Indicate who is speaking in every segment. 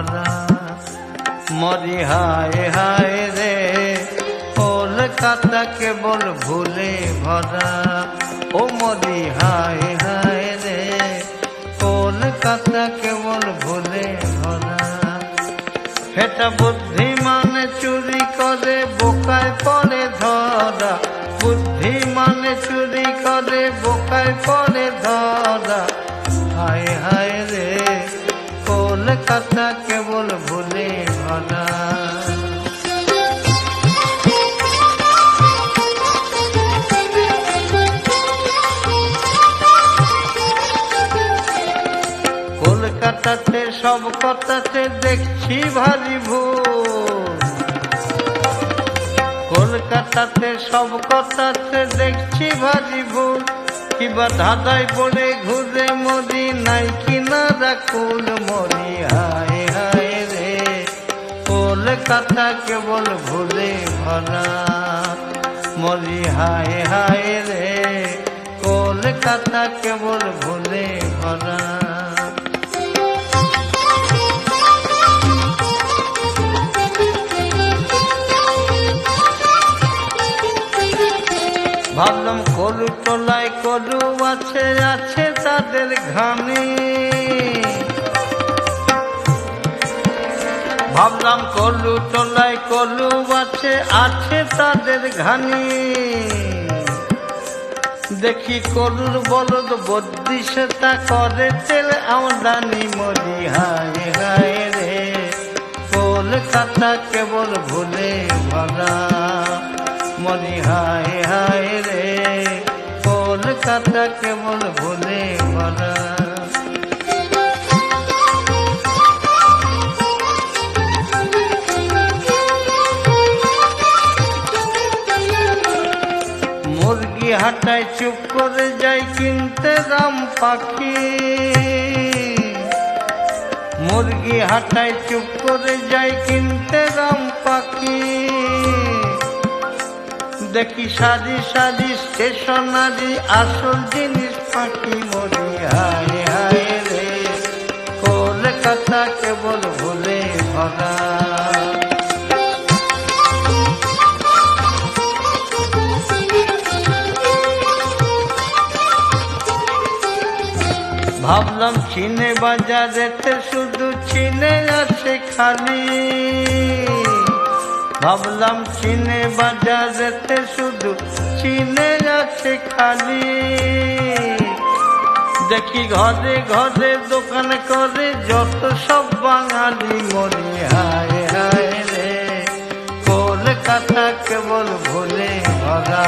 Speaker 1: ভরা। মরি হায় হায় রে কলকাতা কেবল ভুলে ভরা। ও মরি হায় হায় রে কলকাতা কেবল ভুলে ভরা। হেটা বুদ্ধিমান চুরি করে বোকায় পড়ে ধরা। বুদ্ধিমান চুরি করে বোকায় পড়ে ধরা। হায় হায় রে কলকাতা কেবল ভুলে ভরা। কলকাতাতে সব কথাতে দেখছি ভারী ভুল। কলকাতাতে সব কথাতে দেখছি ভারী ভুল। কিবা ধাঁধায় পড়ে ঘুরে মরি নাই কিনারা কুল। মরি হায় হায় রে কলকাতা কেবল ভুলে ভরা। মরি হায় হায় রে কলকাতা কেবল ভুলে ভরা। ভাবলাম কলু তলায় কলু আছে, আছে তাদের ঘানি। ভাবলাম কলু তলায় কলু আছে, আছে তাদের ঘানি। দেখি কলুর বলদ বদ্যি সেটা করে তেল আমদানি। মরি হায় হায় রে কলকাতা কেবল ভুলে ভরা। মরি হায় হায় রে কলকাতা কেবল ভুলে ভরা। মুরগি হাটায় চুপ করে যাই কিনতে রাম পাখি। মুরগি হাটায় চুপ করে যাই কিনতে রাম পাখি। দেখি সারি সারি স্টেশনারি আসল জিনিস পাখি। মরি হায় হায় রে কলকাতা কেবল ভুলে ভরা। ভাবলাম চিনে বাজারেতে শুধু চিনে আছে খালি। ভাবলাম চিনে বাজারেতে শুধু চিনে আছে খালি। দেখি ঘরে ঘরে দোকান করে যত সব বাঙালি। মরি হায় হায় রে কলকাতা কেবল ভুলে ভরা।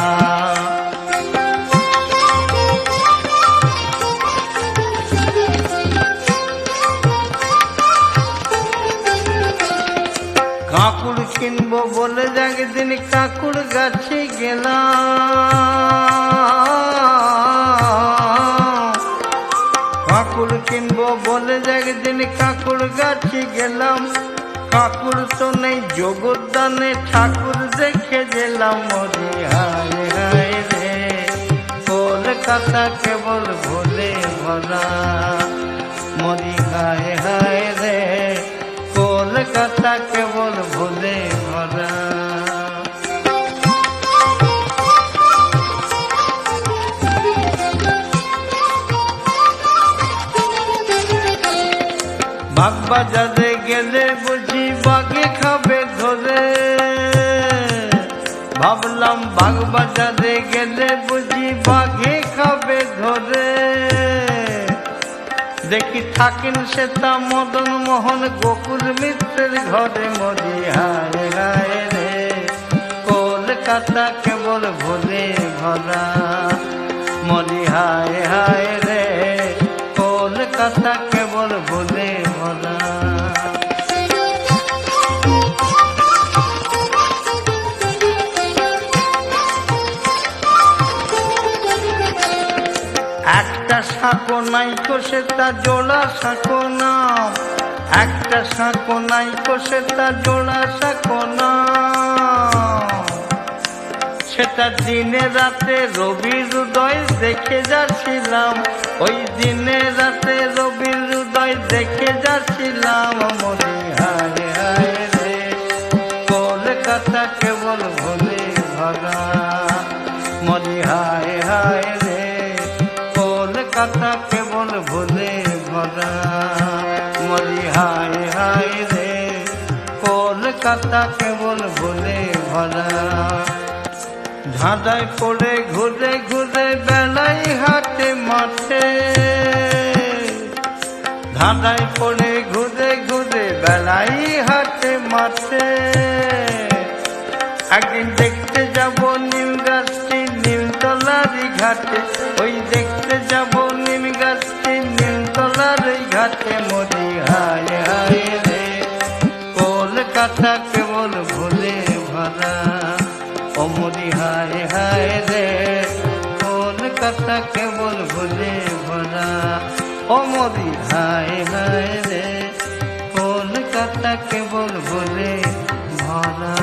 Speaker 1: কাকুড় কিনবো বলে একদিন কাকুড় গাছে গেলাম। কাকুড় কিনবো বলে একদিন কাকুড় গাছে গেলাম। কাকুড় তো নেই জগদ্দানে ঠাকুর দেখে গেলাম। মরি হায় হায় রে কলকাতা কেবল ভুলে ভরা। মরি হায় হায় রে কলকাতা কেবল ভুলে ভরা। বাগবাজারে গেলে বুঝি বাঘে খাবে ধরে। ভাবলাম বাগবাজারে গেলে বুঝি বাঘে খাবে ধরে। দেখি থাকেন সেটা মদন মোহন গোকুল মিত্রের ঘরে। মরি হায় হায় রে কলকাতা কেবল ভুলে ভরা। মরি হায় হায় রে কলকাতা কেবল ভুলে ভরা। একটা সাঁকো নাইকো সেটা জোড়া সাঁকো নাম। একটা সাঁকো নাইকো সেটা জোড়া সাঁকো নাম। সেটা দিনে রাতে রবির উদয় দেখে যাচ্ছিলাম। ওই দিনে রাতে রবির উদয় তোলায় দেখে যাচ্ছিলাম মরি হায় হায় রে, কলকাতা কেবল ভুলে ভরা মরি হায় হায় রে, কলকাতা কেবল ভুলে ভরা মরি হায় হায় রে, কলকাতা কেবল ভুলে ভরা। ধাঁধায় পড়ে ঘুরে ঘুরে বেলাই হাটে মাঠে, ধাঁধায় পড়ে ঘুরে ঘুরে বেলাই হাটে মাঠে, একদিন দেখতে যাব নিম গাছটি নিমতলারই ঘাটে, ওই দেখতে যাব নিম গাছটি নিমতলারই ঘাটে মরি হায় হায় রে, কলকাতা কেবল ভুলে ভরা ও মরি হায় হায় রে, কলকাতা কেবল ভুলে ভরা ও মরি হায় হায় রে, কলকাতা কেবল ভুলে ভরা।